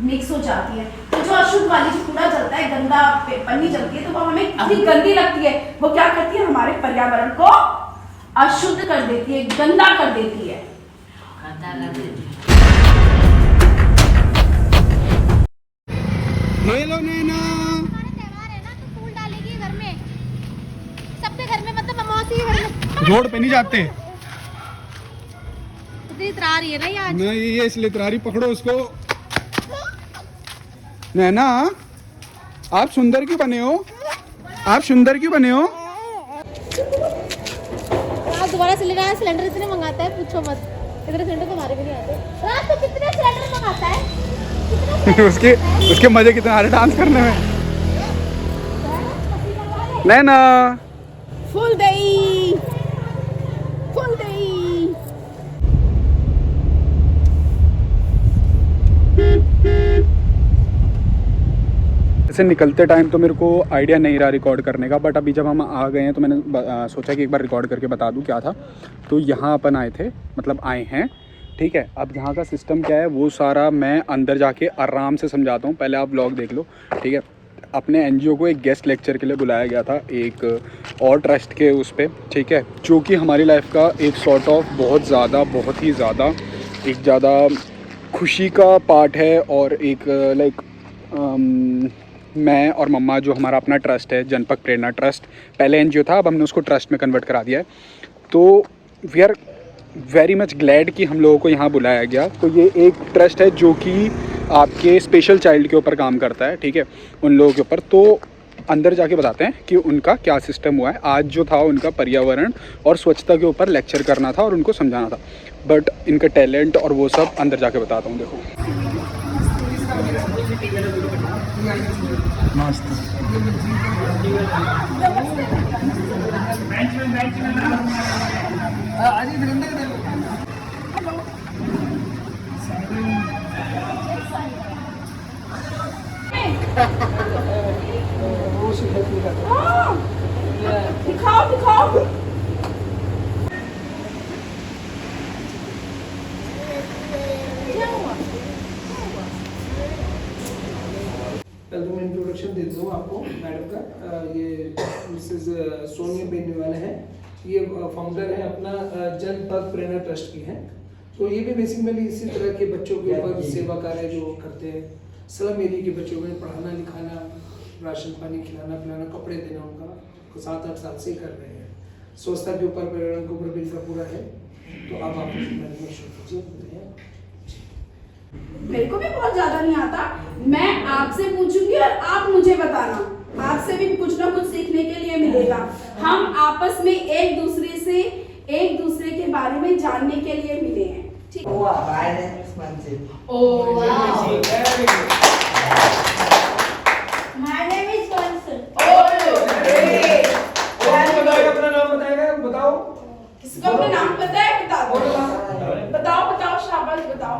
Mix हो जाती है। तो जो अशुद्ध वाली जो कूड़ा जलता है, गंदा पन्नी जलती है, तो वो हमें इतनी गंदी लगती है, वो क्या करती है, हमारे पर्यावरण को अशुद्ध कर देती है, गंदा कर देती है। हेलो नैना, हमारे त्योहार है ना, तो फूल डालेगी घर में, सबके घर में, मतलब मौसी के घर में। रोड पे नहीं जाते। इतनी इतरा रही है ना ये आज। नहीं, ये इसलिए तरारी पकड़ो उसको। नैना, आप सुंदर क्यों बने हो? आप सुंदर क्यों बने हो? आप दोबारा सिलेंडर इतने मंगाता है, पूछो मत। इतने सिलेंडर तो हमारे भी नहीं आते। रात को कितने सिलेंडर मंगाता है? उसके मजे कितने आ रहे डांस करने में। नैना, फुल दही, फुल दही। ऐसे निकलते टाइम तो मेरे को आइडिया नहीं रहा रिकॉर्ड करने का, बट अभी जब हम आ गए हैं तो मैंने सोचा कि एक बार रिकॉर्ड करके बता दूं क्या था। तो यहाँ अपन आए थे, मतलब आए हैं, ठीक है। अब यहाँ का सिस्टम क्या है वो सारा मैं अंदर जाके आराम से समझाता हूँ, पहले आप व्लॉग देख लो, ठीक है। अपने एनजीओ को एक गेस्ट लेक्चर के लिए बुलाया गया था, एक और ट्रस्ट के उस पर, ठीक है, जो कि हमारी लाइफ का एक सॉर्ट ऑफ बहुत ही ज़्यादा एक ज़्यादा खुशी का पार्ट है। और एक लाइक मैं और मम्मा, जो हमारा अपना ट्रस्ट है जनपद प्रेरणा ट्रस्ट, पहले एनजीओ था, अब हमने उसको ट्रस्ट में कन्वर्ट करा दिया है। तो we are very much glad कि हम लोगों को यहाँ बुलाया गया। तो ये एक ट्रस्ट है जो कि आपके स्पेशल चाइल्ड के ऊपर काम करता है, ठीक है, उन लोगों के ऊपर। तो अंदर जाके बताते हैं कि उनका क्या सिस्टम हुआ है। आज जो था उनका पर्यावरण और स्वच्छता के ऊपर लेक्चर करना था और उनको समझाना था, बट इनका टैलेंट और वो सब अंदर जाके बताता हूँ। देखो मस्त। दिखाओ दिखाओ। पहले तो मैं इंट्रोडक्शन दे दूँ आपको मैडम का। ये मिसेस सोनिया बेनीवाल है, ये फाउंडर है अपना जनपद प्रेरणा ट्रस्ट की हैं। तो ये भी बेसिकली इसी तरह के बच्चों के ऊपर सेवा कार्य जो करते हैं, स्लम एरिया के बच्चों को पढ़ाना लिखाना, राशन पानी खिलाना पिलाना, कपड़े देना, उनका 7-8 साल से कर रहे हैं। स्वच्छता के ऊपर पर्यावरण के ऊपर भी इनका पूरा है। तो अब आप मेरे को भी बहुत ज्यादा नहीं आता, मैं आपसे पूछूंगी और आप मुझे बताना। आपसे भी कुछ ना कुछ सीखने के लिए मिलेगा। हम आपस में एक दूसरे के बारे में जानने के लिए मिले हैं, ठीक है। My name is Consul. अपना नाम बताएगा, बताओ। किसको अपना नाम पता है? बताओ बताओ, शाबाश बताओ।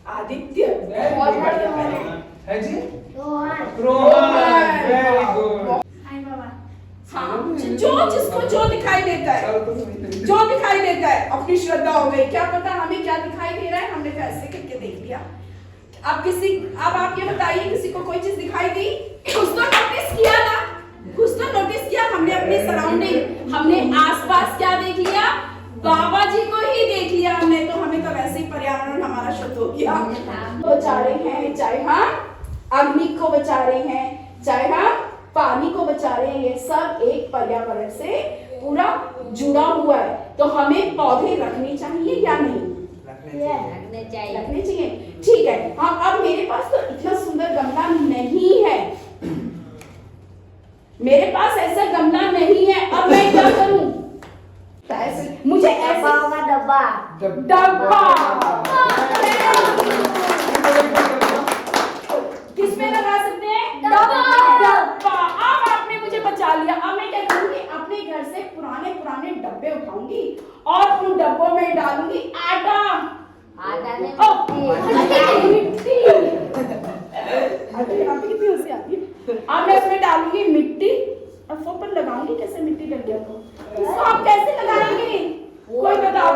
आदित्य, बहुत बढ़िया है जी। रोहन। Very good. हाय बाबा। हाँ, जो जिसको जो दिखाई देता है अपनी श्रद्धा हो गई। क्या पता हमें क्या दिखाई दे रहा है, हमने तो ऐसे करके देख लिया। अब आप ये बताइए, किसी को कोई चीज दिखाई दी? कुछ तो नोटिस किया ना, कुछ तो नोटिस किया हमने अपने सराउंडिंग, हमने आसपास क्या देख लिया? बाबा जी को ही देख लिया हमने। तो हमें तो वैसे ही पर्यावरण हमारा शुद्ध हो गया। बचा रहे हैं, चाहे हम अग्नि को बचा रहे हैं, चाहे हम पानी को बचा रहे हैं, ये सब एक पर्यावरण से पूरा जुड़ा हुआ है। तो हमें पौधे रखने चाहिए या नहीं? रखने चाहिए, ठीक है। हाँ, अब मेरे पास तो इतना सुंदर गमला नहीं है, मेरे पास ऐसा गमला नहीं है। अब मैं क्या करूं? मुझे ऐसा डब्बा किस में लगा सकते हैं? डब्बा। अब आपने मुझे बचा लिया। अब मैं क्या करूंगी? अपने घर से पुराने डब्बे उठाऊंगी और उन डब्बों में डालूंगी आटा मिट्टी। कितनी हंसी आती है। अब मैं उसमें डालूंगी मिट्टी और फोपन लगाऊंगी। कैसे मिट्टी लग गया तो आप कैसे लगाएंगे? कोई बताओ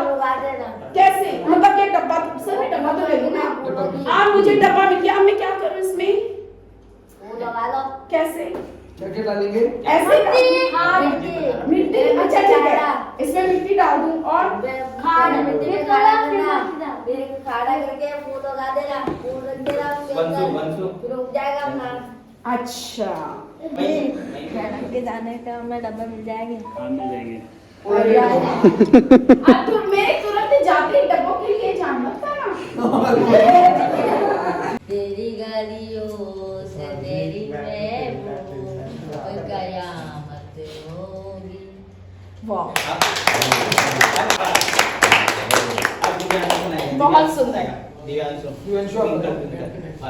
कैसे? मतलब ये डब्बा सर मैं डब्बा तो ले लूँ ना। आप मुझे डब्बा मिल गया, अब मैं क्या करूँ इसमें? वो लगा लो। कैसे? क्या क्या डालेंगे? ऐसे हाँ मिट्टी। मिट्टी, अच्छा ठीक है, इसमें मिट्टी डाल दूँ और खाड़ा मिट्टी में खाड़ा करना, फिर खाड़ा करके फूल लगा देना, फूल रख देना उसके अंदर, फिर उग जाएगा अपना। अच्छा के जाने का हमें डब्बा मिल जाएंगे। हाँ मिल जाएंगे। अब तो मैं तुरंत जाते ही डब्बों के लिए जान मत करना। तेरी गलियों से तेरी मैं कयामत होगी। वाह बहुत सुंदर। दिव्यांशु आप बताओ।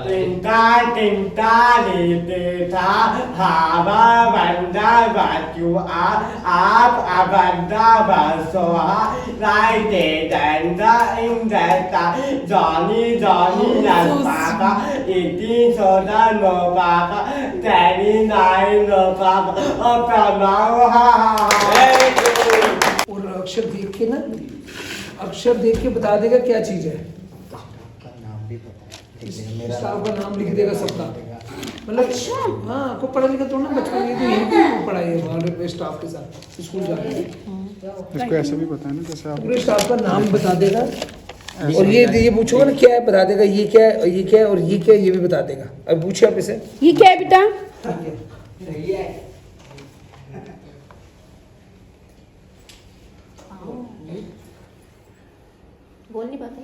Tinta tinta di tita haba banda batu ap abanda basoha lai de danda indata Johnny Johnny las papa iti soda no papa Danny nine no papa apana ha और अक्षर देख के ना, अक्षर देख के बता देगा क्या चीज है। स्टाफ का नाम लिख देगा सबका, मतलब हाँ आपको पढ़ा लिखा तो ना बचपन में तो यही पढ़ा है हमारे स्टाफ के साथ स्कूल जाते हैं। इसको ऐसे भी पता है ना जैसे आप पूरे स्टाफ का नाम बता देगा और ये पूछोगा ना क्या है बता देगा, ये क्या है, ये क्या है और ये क्या है, ये भी बता देगा। अब पूछिए आप इसे। ये क्या है बेटा? बोल नहीं पाते।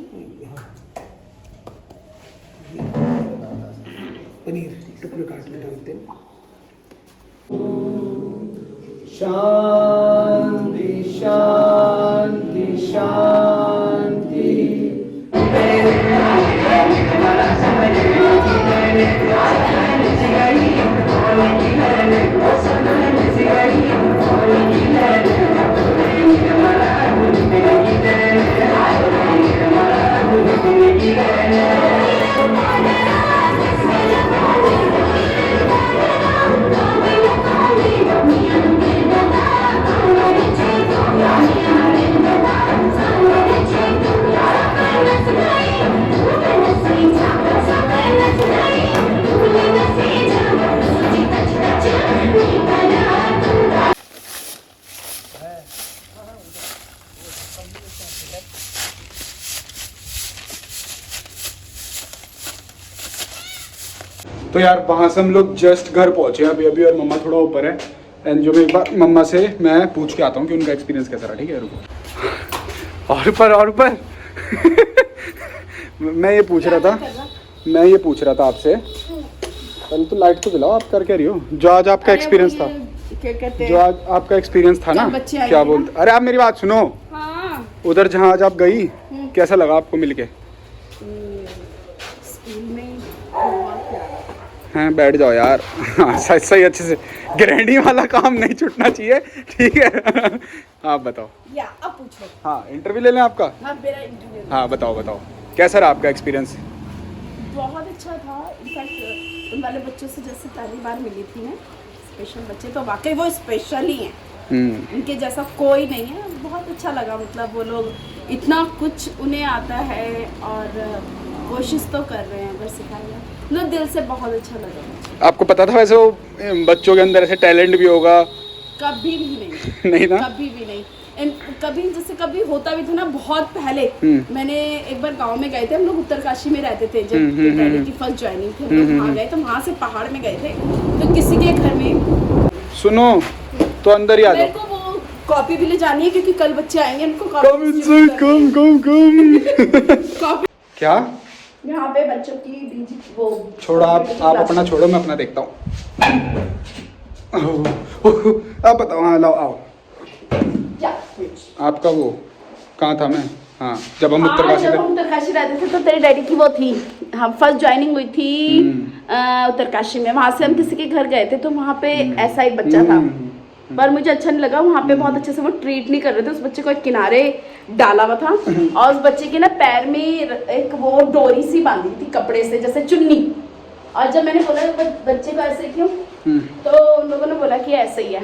पनीर टुकड़े काट के डालते हैं। शांति शांति शांति। तो यार वहाँ से हम लोग जस्ट घर पहुँचे अभी अभी और मम्मा थोड़ा ऊपर है एंड जो मैं एक बार मम्मा से मैं पूछ के आता हूँ कि उनका एक्सपीरियंस कैसा रहा। ठीक है रुको। और ऊपर मैं ये पूछ रहा था आपसे, पहले तो लाइट तो जलाओ, आप कर क्या रही हो? जो आज आपका एक्सपीरियंस था, क्या कहते जो आज आपका एक्सपीरियंस था ना, क्या बोलते, अरे आप मेरी बात सुनो। हाँ उधर जहाँ आज आप गई कैसा लगा आपको मिलके? स्कूल में बहुत प्यारा। हाँ बैठ जाओ यार। हाँ सही अच्छे से, गारंटी वाला काम नहीं छूटना चाहिए। ठीक है आप बताओ। या अब पूछो। हाँ इंटरव्यू ले लें आपका। हाँ मेरा इंटरव्यू। हाँ बताओ कैसा रहा आपका एक्सपीरियंस? बहुत अच्छा था। इनफैक्ट उन वाले बच्चों से जैसे पहली बार मिली थी मैं, स्पेशल बच्चे तो वाकई वो स्पेशल ही हैं। उनके जैसा कोई नहीं है। बहुत अच्छा लगा, मतलब वो लोग इतना कुछ उन्हें आता है और कोशिश तो कर रहे हैं अगर सिखाया, मतलब दिल से बहुत अच्छा लगा। आपको पता था वैसे वो बच्चों के अंदर ऐसे टैलेंट भी होगा? कभी भी नहीं। नहीं ना? कभी भी नहीं। कभी जैसे कभी होता भी था ना बहुत पहले। मैंने एक बार गांव में गए थे, हम लोग उत्तरकाशी में रहते थे जब डैडी की फर्स्ट ज्वाइनिंग थी, हम लोग वहाँ गए तो वहाँ से पहाड़ में गए थे तो किसी के घर में सुनो तो अंदर ही आ मेरे जाओ। को वो कॉपी भी ले जानी है क्योंकि कल बच्चे आएंगे, उनको कॉपी क्या यहाँ पे बच्चों की डीजी वो छोड़ो आप अपना छोड़ो, मैं अपना देखता हूँ। आप बताओ। हाँ लाओ आओ। आपका वो कहाँ था? मैं हाँ जब हम उत्तरकाशी रहते थे तो तेरे डैडी की वो थी, हम फर्स्ट ज्वाइनिंग हुई थी उत्तरकाशी में। वहाँ से हम किसी के घर गए थे तो वहाँ पे ऐसा एक बच्चा था, पर मुझे अच्छा नहीं लगा। वहाँ पे बहुत अच्छे से वो ट्रीट नहीं कर रहे थे। उस बच्चे को एक किनारे डाला हुआ था और उस बच्चे के ना पैर में एक वो डोरी सी बांधी थी कपड़े से जैसे चुन्नी। और जब मैंने बोला बच्चे को ऐसे क्यों, तो उन लोगों ने बोला कि ऐसे ही है।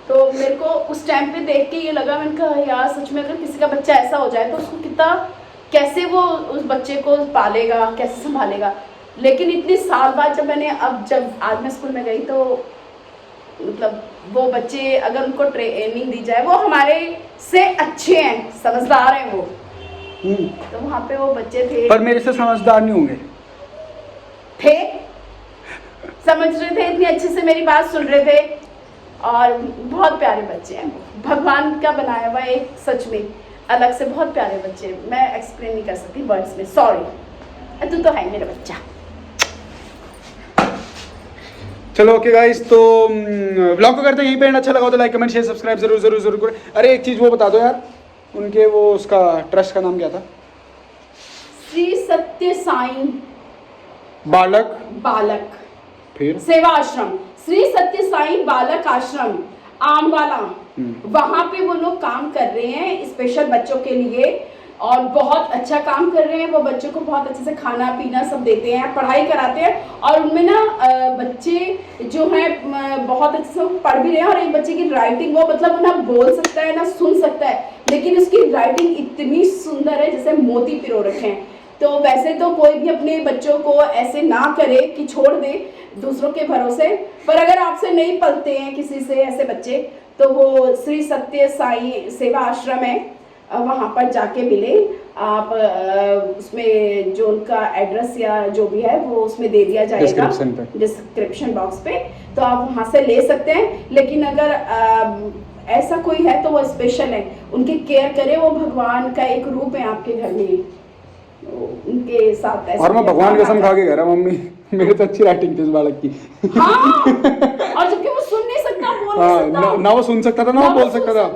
तो मेरे को उस टाइम पे देख के ये लगा, मैंने कहा यार सच में अगर किसी का बच्चा ऐसा हो जाए तो उसको कितना कैसे वो उस बच्चे को पालेगा, कैसे संभालेगा। लेकिन इतने साल बाद जब आज मैं स्कूल में गई तो मतलब वो बच्चे अगर उनको ट्रेनिंग दी जाए, वो हमारे से अच्छे हैं, समझदार हैं वो। तो वहाँ पे वो बच्चे थे, पर मेरे से समझदार नहीं होंगे, थे समझ रहे थे, इतनी अच्छे से मेरी बात सुन रहे थे और बहुत प्यारे बच्चे हैं। भगवान का बनाया हुआ एक सच में अलग से बहुत प्यारे बच्चे, मैं एक्सप्लेन नहीं कर सकती वर्ड्स में, सॉरी। तू तो है मेरा बच्चा। चलो ओके गाइस, तो व्लॉग को करते हैं यहीं पे। अच्छा लगा तो लाइक कमेंट शेयर सब्सक्राइब जरूर जरूर जरूर करें। अरे एक चीज़ वो बता दो यार, उनके वो उसका ट्रस्ट का नाम क्या था? श्री सत्य साई बालक फिर सेवा आश्रम, श्री सत्य साई बालक आश्रम आमवाला, वहां पे वो लोग काम कर रहे हैं स्पेशल बच्चों के लिए और बहुत अच्छा काम कर रहे हैं। वो बच्चों को बहुत अच्छे से खाना पीना सब देते हैं, पढ़ाई कराते हैं और उनमें ना बच्चे जो हैं बहुत अच्छे से पढ़ भी रहे हैं। और एक बच्चे की राइटिंग, वो मतलब ना बोल सकता है ना सुन सकता है, लेकिन उसकी राइटिंग इतनी सुंदर है जैसे मोती पिरो रखे हैं। तो वैसे तो कोई भी अपने बच्चों को ऐसे ना करे कि छोड़ दे दूसरों के भरोसे, पर अगर आपसे नहीं पलते हैं किसी से ऐसे बच्चे, तो वो श्री सत्य साई सेवा आश्रम है, वहाँ पर जाके मिले आप। उसमें जो उनका एड्रेस या जो भी है वो उसमें दे दिया जाएगा डिस्क्रिप्शन बॉक्स पे, तो आप वहाँ से ले सकते हैं। लेकिन अगर ऐसा कोई है तो वो स्पेशल है, उनकी केयर करे, वो भगवान का एक रूप है आपके घर में, उनके साथ ऐसा। और मैं भगवान कसम खा के कह रहा मम्मी, मेरे तो अच्छी राइटिंग थी इस बालक की। हाँ, और जबकि वो सुन नहीं सकता, बोल नहीं सकता, ना वो सुन सकता था ना वो बोल सकता था,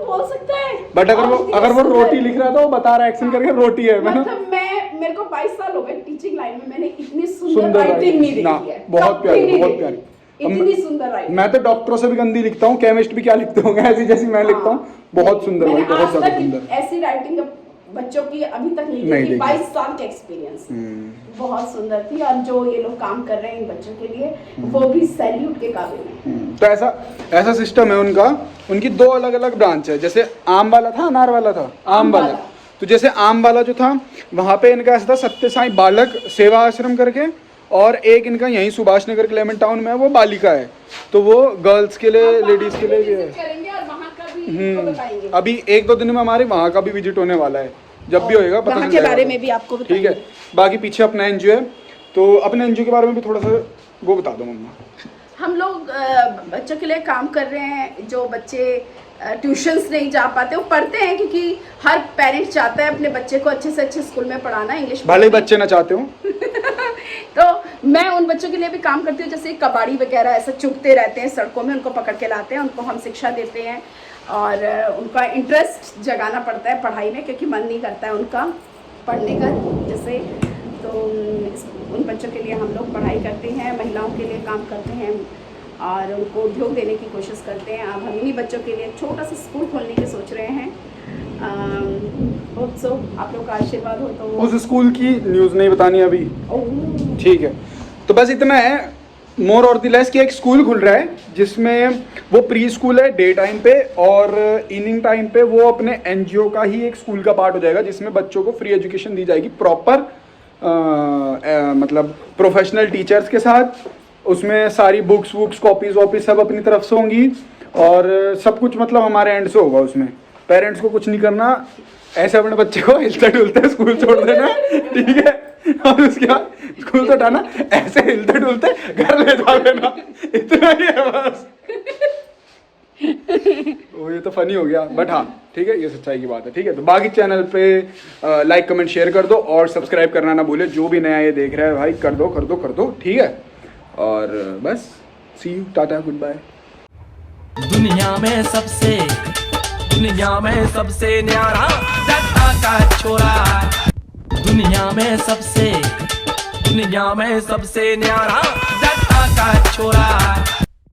बोल सकता है। बट अगर वो रोटी लिख रहा था, वो बता रहा है एक्शन करके रोटी है। मतलब मेरे को 22 साल हो गए टीचिंग लाइन में, मैंने इतनी सुंदर राइटिंग नहीं देखी है। बहुत प्यारी, बहुत प्यारी, इतनी सुंदर राइटिंग। मैं तो डॉक्टरों से भी गंदी लिखता हूँ, केमिस्ट भी क्या लिखते होंगे ऐसी जैसी मैं लिखता हूँ। बहुत सुंदर भाई, बहुत ज्यादा सुंदर। ऐसी राइटिंग बच्चों की अभी तक नहीं देखी। 22 साल का एक्सपीरियंस, बहुत सुंदर थी। और जो ये लोग काम कर रहे हैं इन बच्चों के लिए, वो भी सैल्यूट के काबिल है। तो ऐसा सिस्टम है उनका। उनकी 2 अलग अलग ब्रांच है, जैसे आम वाला था, अनार वाला था, आम वाला। तो जैसे आम वाला जो था वहाँ पे इनका ऐसा था सत्य साई बालक सेवा आश्रम करके, और एक इनका यहीं सुभाष नगर क्लेमेंट टाउन में है, वो बालिका है। तो वो गर्ल्स के लिए, लेडीज के लिए भी है। अभी 1-2 दिन में हमारे वहाँ का भी विजिट होने वाला है, जब भी होएगा पता वहाँ के बारे में भी आपको ठीक है। बाकी पीछे अपना एनजीओ है, तो अपने एनजीओ के बारे में भी थोड़ा सा वो बता दो मम्मा। हम लोग बच्चों के लिए काम कर रहे हैं। जो बच्चे ट्यूशन्स नहीं जा पाते, वो पढ़ते हैं, क्योंकि हर पेरेंट्स चाहता है अपने बच्चे को अच्छे से अच्छे स्कूल में पढ़ाना, इंग्लिश भले ही बच्चे ना चाहते हो। तो मैं उन बच्चों के लिए भी काम करती हूँ, जैसे कबाड़ी वगैरह ऐसा चुगते रहते हैं सड़कों में, उनको पकड़ के लाते हैं, उनको हम शिक्षा देते हैं और उनका इंटरेस्ट जगाना पड़ता है पढ़ाई में, क्योंकि मन नहीं करता है उनका पढ़ने का जैसे। तो उन बच्चों के लिए हम लोग पढ़ाई करते हैं, महिलाओं के लिए काम करते हैं और उनको उद्योग देने की कोशिश करते हैं। अब हम इन्हीं बच्चों के लिए छोटा सा स्कूल खोलने की सोच रहे हैं। होप सो आप लोग का आशीर्वाद हो तो। उस स्कूल की न्यूज़ नहीं बतानी अभी, ठीक है? तो बस इतना है, मोर और द लेस कि एक स्कूल खुल रहा है जिसमें वो प्री स्कूल है डे टाइम पे, और इवनिंग टाइम पे वो अपने एनजीओ का ही एक स्कूल का पार्ट हो जाएगा, जिसमें बच्चों को फ्री एजुकेशन दी जाएगी प्रॉपर, मतलब प्रोफेशनल टीचर्स के साथ। उसमें सारी बुक्स कॉपीज वॉपीज सब अपनी तरफ से होंगी और सब कुछ मतलब हमारे एंड से होगा। उसमें पेरेंट्स को कुछ नहीं करना, ऐसे अपने बच्चे को हिलते डुलते स्कूल छोड़ देना, ठीक है? और उसके बाद स्कूल से हटाना, ऐसे हिलते डुलते घर ले जा देना, इतना ही है बस। वो ये तो फनी हो गया, बट हाँ ठीक है, ये सच्चाई की बात है, ठीक है? तो बाकी चैनल पे लाइक कमेंट शेयर कर दो और सब्सक्राइब करना ना भूले। जो भी नया ये देख रहा है भाई, कर दो, ठीक है? और बस सी यू, टाटा, गुड बाय। दुनिया में सबसे न्यारा जट्टा का छोरा, दुनिया में सबसे न्यारा जट्टा का छोरा।